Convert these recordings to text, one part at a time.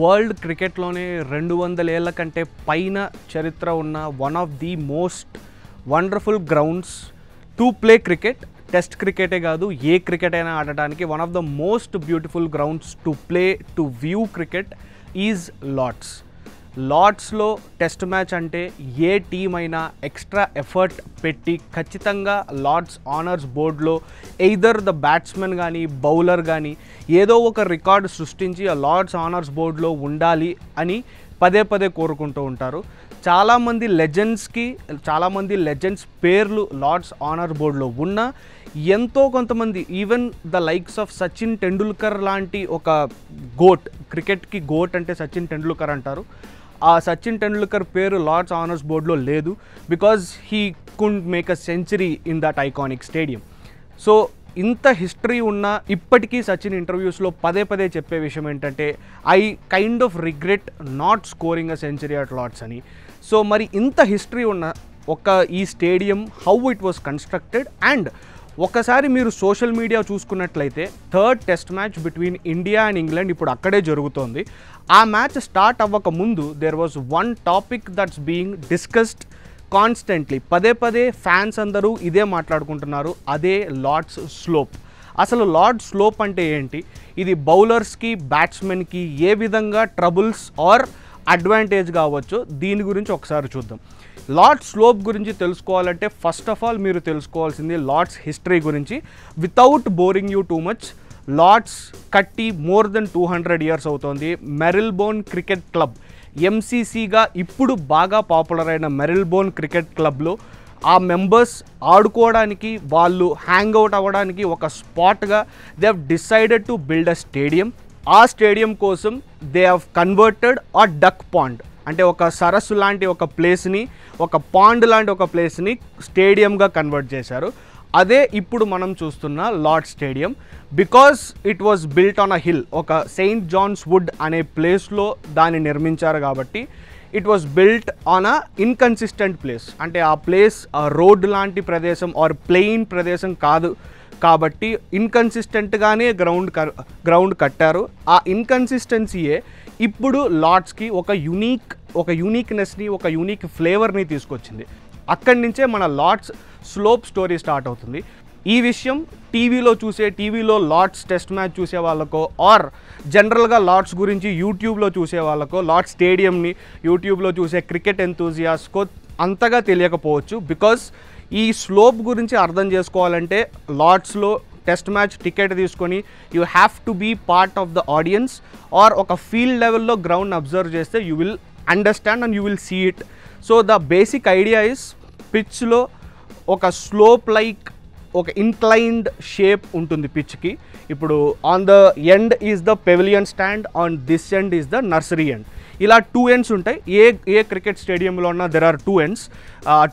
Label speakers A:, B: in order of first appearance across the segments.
A: World క్రికెట్లోనే 200 ఏళ్ల కంటే పైన చరిత్ర ఉన్న one of the most wonderful grounds to play cricket. Test క్రికెటే కాదు, ఏ క్రికెట్ అయినా ఆడటానికి one of the most beautiful grounds to play to view cricket is Lord's. లార్డ్స్లో టెస్ట్ మ్యాచ్ అంటే ఏ టీం అయినా ఎక్స్ట్రా ఎఫర్ట్ పెట్టి ఖచ్చితంగా లార్డ్స్ ఆనర్స్ బోర్డులో ఎయిదర్ ద బ్యాట్స్మెన్ కానీ బౌలర్ కానీ ఏదో ఒక రికార్డు సృష్టించి ఆ లార్డ్స్ ఆనర్స్ బోర్డులో ఉండాలి అని పదే పదే కోరుకుంటూ ఉంటారు. చాలామంది లెజెండ్స్ పేర్లు లార్డ్స్ ఆనర్ బోర్డులో ఉన్న ఎంతో కొంతమంది even the likes of Sachin Tendulkar లాంటి ఒక గోట్, క్రికెట్కి గోట్ అంటే సచిన్ టెండూల్కర్ అంటారు. ఆ సచిన్ టెండూల్కర్ పేరు లార్డ్స్ ఆనర్స్ బోర్డులో లేదు because he could make a century in that iconic stadium. So ఇంత హిస్టరీ ఉన్న ఇప్పటికీ సచిన్ ఇంటర్వ్యూస్లో పదే పదే చెప్పే విషయం ఏంటంటే I kind of regret not scoring a century at Lord's అని. సో మరి ఇంత హిస్టరీ ఉన్న ఈ stadium how it was constructed and ఒకసారి మీరు సోషల్ మీడియా చూసుకున్నట్లయితే third test match between India and England ఇప్పుడు అక్కడే జరుగుతోంది. ఆ మ్యాచ్ స్టార్ట్ అవ్వక ముందు there was one topic that's being discussed constantly. పదే పదే ఫ్యాన్స్ అందరూ ఇదే మాట్లాడుకుంటున్నారు, అదే లార్డ్స్ స్లోప్. అసలు లార్డ్స్ స్లోప్ అంటే ఏంటి, ఇది బౌలర్స్కి బ్యాట్స్మెన్కి ఏ విధంగా ట్రబుల్స్ ఆర్ అడ్వాంటేజ్ కావచ్చు, దీని గురించి ఒకసారి చూద్దాం. లార్డ్స్ స్లోప్ గురించి తెలుసుకోవాలంటే ఫస్ట్ ఆఫ్ ఆల్ మీరు తెలుసుకోవాల్సింది లార్డ్స్ హిస్టరీ గురించి. Without boring you too much, Lord's కట్టి మోర్ దెన్ 200 years అవుతోంది. మెరిల్బోర్న్ క్రికెట్ క్లబ్ ఎంసీసీగా ఇప్పుడు బాగా పాపులర్ అయిన మెరిల్బోర్న్ క్రికెట్ క్లబ్లో ఆ మెంబర్స్ ఆడుకోవడానికి, వాళ్ళు హ్యాంగ్ అవుట్ అవ్వడానికి ఒక స్పాట్గా they have decided to build a stadium. ఆ స్టేడియం కోసం they have converted a duck pond, అంటే ఒక సరస్సు లాంటి ఒక ప్లేస్ని, ఒక పాండ్ లాంటి ఒక ప్లేస్ని స్టేడియంగా కన్వర్ట్ చేశారు. అదే ఇప్పుడు మనం చూస్తున్న Lord's stadium. Because it was built on a hill, ఒక సెయింట్ జాన్స్ వుడ్ అనే ప్లేస్లో దాన్ని నిర్మించారు కాబట్టి it was built on a inconsistent place. అంటే ఆ ప్లేస్ రోడ్ లాంటి ప్రదేశం ఆర్ ప్లెయిన్ ప్రదేశం కాదు కాబట్టి ఇన్కన్సిస్టెంట్గానే గ్రౌండ్ కట్టారు. ఆ ఇన్కన్సిస్టెన్సీయే ఇప్పుడు లార్డ్స్కి ఒక యూనిక్నెస్ని, ఒక యూనిక్ ఫ్లేవర్ని తీసుకొచ్చింది. అక్కడి నుంచే మన లార్డ్స్ స్లోప్ స్టోరీ స్టార్ట్ అవుతుంది. ఈ విషయం టీవీలో లార్డ్స్ టెస్ట్ మ్యాచ్ చూసే వాళ్ళకో ఆర్ జనరల్గా లార్డ్స్ గురించి యూట్యూబ్లో చూసే వాళ్ళకో, లార్డ్స్ స్టేడియంని యూట్యూబ్లో చూసే క్రికెట్ ఎంతూజియాస్కో అంతగా తెలియకపోవచ్చు. బికాస్ ఈ స్లోప్ గురించి అర్థం చేసుకోవాలంటే లార్డ్స్లో టెస్ట్ మ్యాచ్ టికెట్ తీసుకొని you have to be part of the audience or ఒక ఫీల్డ్ లెవెల్లో గ్రౌండ్ అబ్జర్వ్ చేస్తే you will understand and you will see it. So the basic idea is పిచ్లో ఒక స్లోప్ లైక్ ఒక ఇన్క్లైన్డ్ షేప్ ఉంటుంది పిచ్కి. ఇప్పుడు on the end is the pavilion stand, on this end is the nursery end. ఇలా 2 ends ఉంటాయి. ఏ cricket స్టేడియంలో ఉన్న దెర్ ఆర్ 2 ends.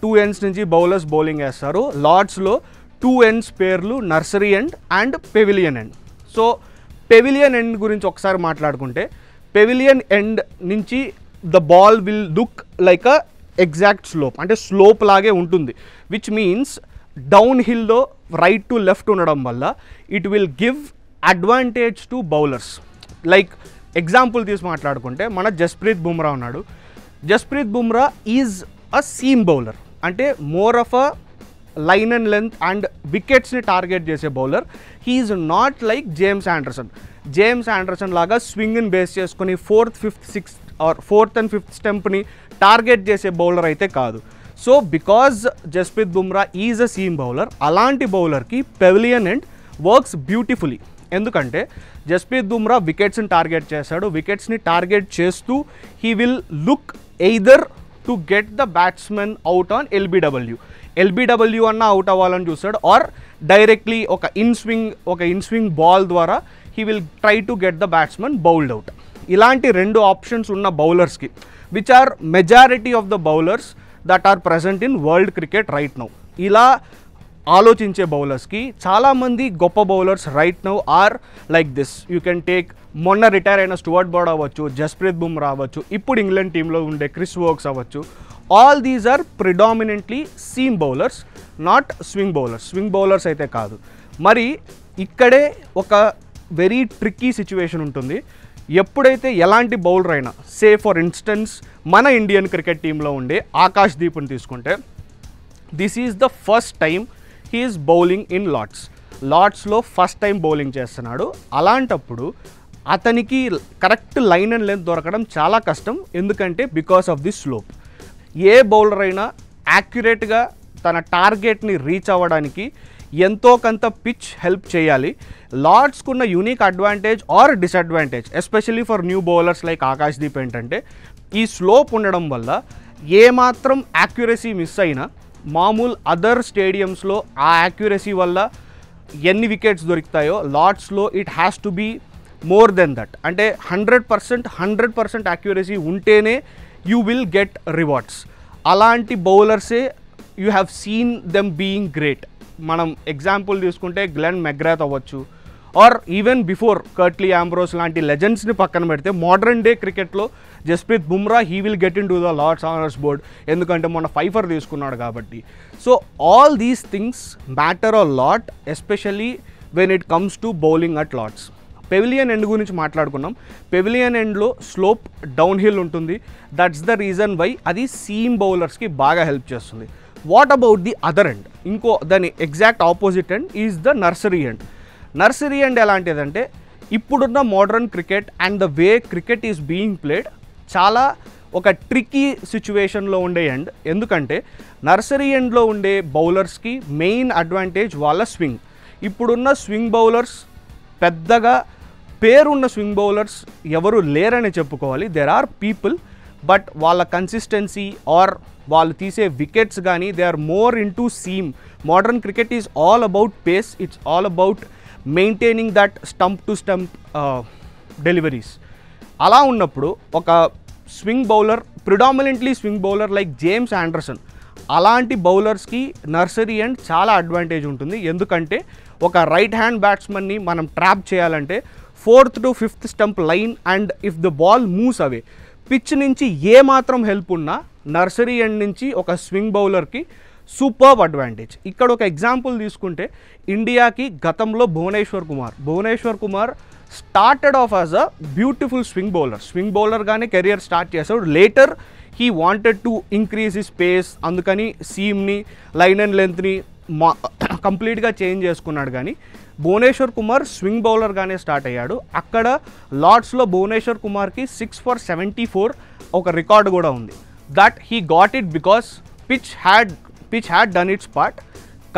A: 2 ends నుంచి బౌలర్స్ బౌలింగ్ వేస్తారు. లార్డ్స్లో 2 ends పేర్లు nursery end and pavilion end. So pavilion end గురించి ఒకసారి మాట్లాడుకుంటే, పెవిలియన్ ఎండ్ నుంచి the ball will look like a exact slope, అంటే స్లోప్ లాగే ఉంటుంది. విచ్ మీన్స్ డౌన్ హిల్లో రైట్ టు లెఫ్ట్ ఉండడం వల్ల it will give advantage to bowlers. Like example తీసి మాట్లాడుకుంటే మన జస్ప్రీత్ బుమ్రా ఉన్నాడు. Jasprit Bumrah is a seam bowler, అంటే more of a line and length and వికెట్స్ని టార్గెట్ చేసే bowler. He's not like James Anderson లాగా స్వింగ్ని బేస్ చేసుకుని 4th, 5th, 6th or 4th and 5th స్టెంప్ని టార్గెట్ చేసే బౌలర్ అయితే కాదు. So because Jasprit Bumrah is a seam bowler, అలాంటి బౌలర్కి పెవిలియన్ ఎండ్ వర్క్స్ బ్యూటిఫుల్లీ. ఎందుకంటే జస్ప్రీత్ బుమ్రా వికెట్స్ని టార్గెట్ చేశాడు. వికెట్స్ని టార్గెట్ చేస్తూ he will look either to get the batsmen out on LBW అన్న అవుట్ అవ్వాలని చూస్తాడు, ఆర్ డైరెక్ట్లీ ఒక ఇన్ స్వింగ్ బాల్ ద్వారా he will try to get the batsmen bowled out. ఇలాంటి 2 ఆప్షన్స్ ఉన్న బౌలర్స్కి, which are majority of the bowlers that are present in world cricket right now. ఇలా ఆలోచించే బౌలర్స్కి చాలామంది గొప్ప bowlers right now are like this. You can take మొన్న retire అయిన స్టువర్ట్ బ్రాడ్ అవ్వచ్చు, జస్ప్రీత్ బుమ్రా అవ్వచ్చు, ఇప్పుడు ఇంగ్లాండ్ టీంలో ఉండే క్రిస్ వోక్స్ అవ్వచ్చు. All these are predominantly seam bowlers, not swing bowlers అయితే కాదు. మరి ఇక్కడే ఒక వెరీ ట్రిక్కీ సిచ్యువేషన్ ఉంటుంది. ఎప్పుడైతే ఎలాంటి బౌలర్ అయినా, సే ఫర్ ఇన్స్టెన్స్ మన ఇండియన్ క్రికెట్ టీంలో ఉండే ఆకాష్ దీప్ని తీసుకుంటే, this is the first time he is bowling in లార్డ్స్లో ఫస్ట్ టైం బౌలింగ్ చేస్తున్నాడు. అలాంటప్పుడు అతనికి కరెక్ట్ లైన్ అండ్ లెంత్ దొరకడం చాలా కష్టం. ఎందుకంటే because of the slope. A bowler అయినా యాక్యురేట్గా తన టార్గెట్ని రీచ్ అవ్వడానికి ఎంతో కొంత పిచ్ హెల్ప్ చేయాలి. లార్డ్స్కున్న unique advantage or disadvantage especially for new bowlers like Akash Deep ఏంటంటే, ఈ స్లోప్ ఉండడం వల్ల ఏమాత్రం యాక్యురసీ మిస్ అయినా మామూలు అదర్ స్టేడియంస్లో ఆ యాక్యురసీ వల్ల ఎన్ని వికెట్స్ దొరుకుతాయో లార్డ్స్లో it has to be more than that. అంటే 100% యాక్యురసీ ఉంటేనే యూ విల్ గెట్ రివార్డ్స్. అలాంటి బౌలర్సే you have seen them being great. మనం ఎగ్జాంపుల్ తీసుకుంటే గ్లెన్ మెగ్రాత్ అవ్వచ్చు, or even before Curtly Ambrose లాంటి లెజెండ్స్ని పక్కన పెడితే మోడర్న్ డే క్రికెట్లో Jasprit Bumrah he will get in to the Lord's honours board, ఎందుకంటే మొన్న ఫైఫర్ తీసుకున్నాడు కాబట్టి. So all these things matter a lot, especially when it comes to bowling at Lord's. Pavilion end గురించి మాట్లాడుకున్నాం. పెవిలియన్ ఎండ్లో స్లోప్ డౌన్ హిల్ ఉంటుంది. That's the reason why అది seam బౌలర్స్కి బాగా హెల్ప్ చేస్తుంది. What about the other end? ఇంకో దాని exact opposite end is the nursery end. Nursery end ఎలాంటిదంటే, ఇప్పుడున్న modern cricket and the way cricket is being played చాలా ఒక ట్రికీ సిచ్యువేషన్లో ఉండే ఎండ్. ఎందుకంటే నర్సరీ ఎండ్లో ఉండే బౌలర్స్కి మెయిన్ అడ్వాంటేజ్ వాళ్ళ స్వింగ్. ఇప్పుడున్న స్వింగ్ బౌలర్స్ పెద్దగా పేరున్న స్వింగ్ బౌలర్స్ ఎవరు లేరని చెప్పుకోవాలి. దెర్ ఆర్ పీపుల్, బట్ వాళ్ళ కన్సిస్టెన్సీ ఆర్ వాళ్ళు తీసే వికెట్స్ కానీ they are more into seam. Modern cricket is all about pace, it's all about maintaining that stump to stump deliveries. అలా ఉన్నప్పుడు ఒక swing bowler, predominantly swing bowler like James Anderson, అలాంటి బౌలర్స్కి nursery end చాలా advantage ఉంటుంది. ఎందుకంటే ఒక right hand బ్యాట్స్మన్ని మనం ట్రాప్ చేయాలంటే 4th to 5th stump line, and if the ball moves away, pitch నుంచి ఏ మాత్రం హెల్ప్ ఉన్నా నర్సరీ ఎండ్ నుంచి ఒక స్వింగ్ బౌలర్కి సూపర్బ్ అడ్వాంటేజ్. ఇక్కడ ఒక ఎగ్జాంపుల్ తీసుకుంటే, ఇండియాకి గతంలో Bhuvneshwar Kumar started off as a beautiful swing బౌలర్గానే కెరియర్ స్టార్ట్ చేశాడు. Later he wanted to increase his pace, అందుకని సీమ్ని, లైన్ అండ్ లెంత్ని కంప్లీట్గా చేంజ్ చేసుకున్నాడు. కానీ భువనేశ్వర్ కుమార్ స్వింగ్ బౌలర్గానే స్టార్ట్ అయ్యాడు. అక్కడ లార్డ్స్లో భువనేశ్వర్ కుమార్కి 6 for 74 ఒక రికార్డు కూడా ఉంది. That he got it because pitch had done it's part.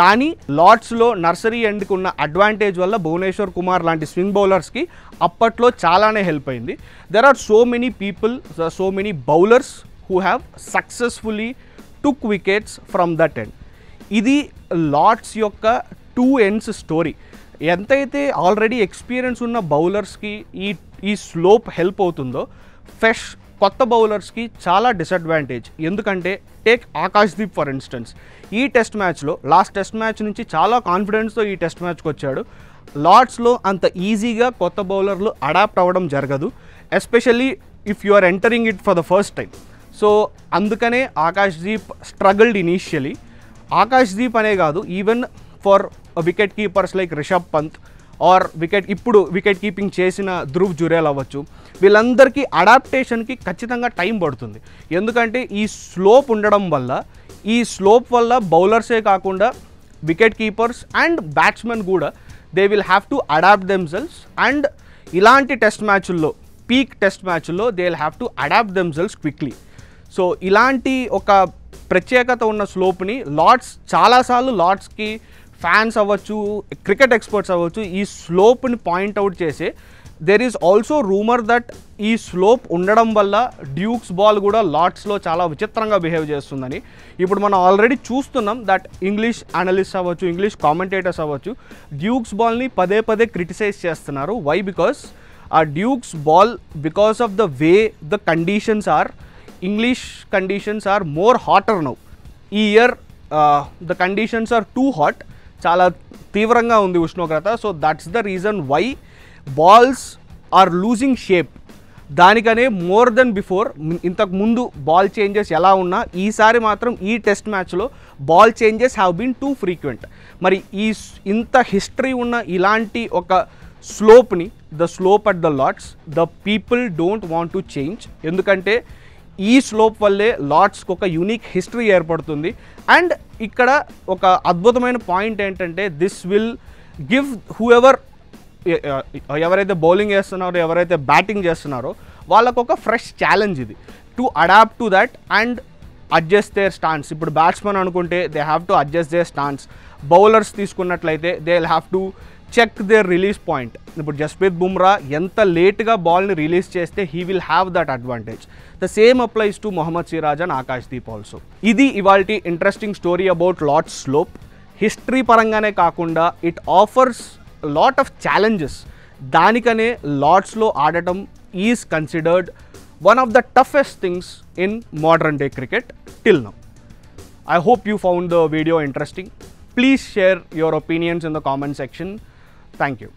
A: కానీ లార్డ్స్లో నర్సరీ ఎండ్కి ఉన్న అడ్వాంటేజ్ వల్ల భువనేశ్వర్ కుమార్ లాంటి స్వింగ్ బౌలర్స్కి అప్పట్లో చాలానే హెల్ప్ అయింది. There are so many bowlers who have successfully took wickets from that end. ఇది లార్డ్స్ యొక్క 2 ends స్టోరీ. ఎంతైతే ఆల్రెడీ ఎక్స్పీరియన్స్ ఉన్న బౌలర్స్కి ఈ స్లోప్ హెల్ప్ అవుతుందో, కొత్త బౌలర్స్కి చాలా డిసడ్వాంటేజ్. ఎందుకంటే take Akash Deep for instance. ఈ లాస్ట్ టెస్ట్ మ్యాచ్ నుంచి చాలా కాన్ఫిడెన్స్తో ఈ టెస్ట్ మ్యాచ్కి వచ్చాడు. లార్డ్స్లో అంత ఈజీగా కొత్త బౌలర్లు అడాప్ట్ అవ్వడం జరగదు, especially if you are entering it for the first time. So అందుకనే ఆకాష్ దీప్ స్ట్రగల్డ్ ఇనీషియలీ. ఆకాష్ దీప్ అనే కాదు, even for wicket keepers like Rishabh Pant or wicket keeping చేసిన ధ్రువ్ జురేల్ అవ్వచ్చు, వీళ్ళందరికీ అడాప్టేషన్కి ఖచ్చితంగా టైం పడుతుంది. ఎందుకంటే ఈ స్లోప్ ఉండడం వల్ల, ఈ స్లోప్ వల్ల బౌలర్సే కాకుండా వికెట్ కీపర్స్ అండ్ బ్యాట్స్మెన్ కూడా they will have to adapt themselves. And ఇలాంటి పీక్ టెస్ట్ మ్యాచ్ల్లో they will have to adapt themselves quickly. So ఇలాంటి ఒక ప్రత్యేకత ఉన్న స్లోప్ని చాలాసార్లు లార్డ్స్కి ఫ్యాన్స్ అవ్వచ్చు, క్రికెట్ ఎక్స్పర్ట్స్ అవ్వచ్చు, ఈ స్లోప్ని పాయింట్అవుట్ చేసి, there is also rumour that ఈ స్లోప్ ఉండడం వల్ల డ్యూక్స్ బాల్ కూడా లార్డ్స్లో చాలా విచిత్రంగా బిహేవ్ చేస్తుందని. ఇప్పుడు మనం ఆల్రెడీ చూస్తున్నాం దట్ ఇంగ్లీష్ అనలిస్ట్ అవ్వచ్చు, ఇంగ్లీష్ కామెంటేటర్స్ అవ్వచ్చు, డ్యూక్స్ బాల్ని పదే క్రిటిసైజ్ చేస్తున్నారు. వై? బికాస్ ఆ Dukes ball, because of the way the conditions are, English conditions are more hotter now. ఈ year the conditions are too hot, చాలా తీవ్రంగా ఉంది ఉష్ణోగ్రత. So that's the reason why balls are losing shape. దానికనే more than before, ఇంతకు ముందు ball changes ఎలా ఉన్నా, ఈసారి మాత్రం ఈ టెస్ట్ మ్యాచ్లో ball changes have been too frequent. మరి ఇంత హిస్టరీ ఉన్న ఇలాంటి ఒక స్లోప్ని the slope at the Lords, the people don't want to change. ఎందుకంటే ఈ స్లోప్ వల్లే లార్డ్స్కి ఒక యూనిక్ హిస్టరీ ఏర్పడుతుంది. అండ్ ఇక్కడ ఒక అద్భుతమైన పాయింట్ ఏంటంటే దిస్ విల్ గివ్ ఎవరైతే బౌలింగ్ చేస్తున్నారో, ఎవరైతే బ్యాటింగ్ చేస్తున్నారో వాళ్ళకు ఒక ఫ్రెష్ ఛాలెంజ్ ఇది to adapt to that and adjust their stance. ఇప్పుడు బ్యాట్స్మెన్ అనుకుంటే they have to adjust their stance. Bowlers తీసుకున్నట్లయితే they will have to check their release point. ఇప్పుడు జస్ప్రీత్ బుమ్రా ఎంత లేట్గా బాల్ని రిలీజ్ చేస్తే he will have that advantage. The same applies to Mohammed Siraj and Akashdeep also. ఇది ఇవాల్టి interesting story about Lord's slope. History పరంగానే కాకుండా it offers lot of challenges. దానికనే లార్డ్స్లో ఆడటం is considered one of the toughest things in modern day cricket till now. I hope you found the video interesting. Please share your opinions in the comment section. Thank you.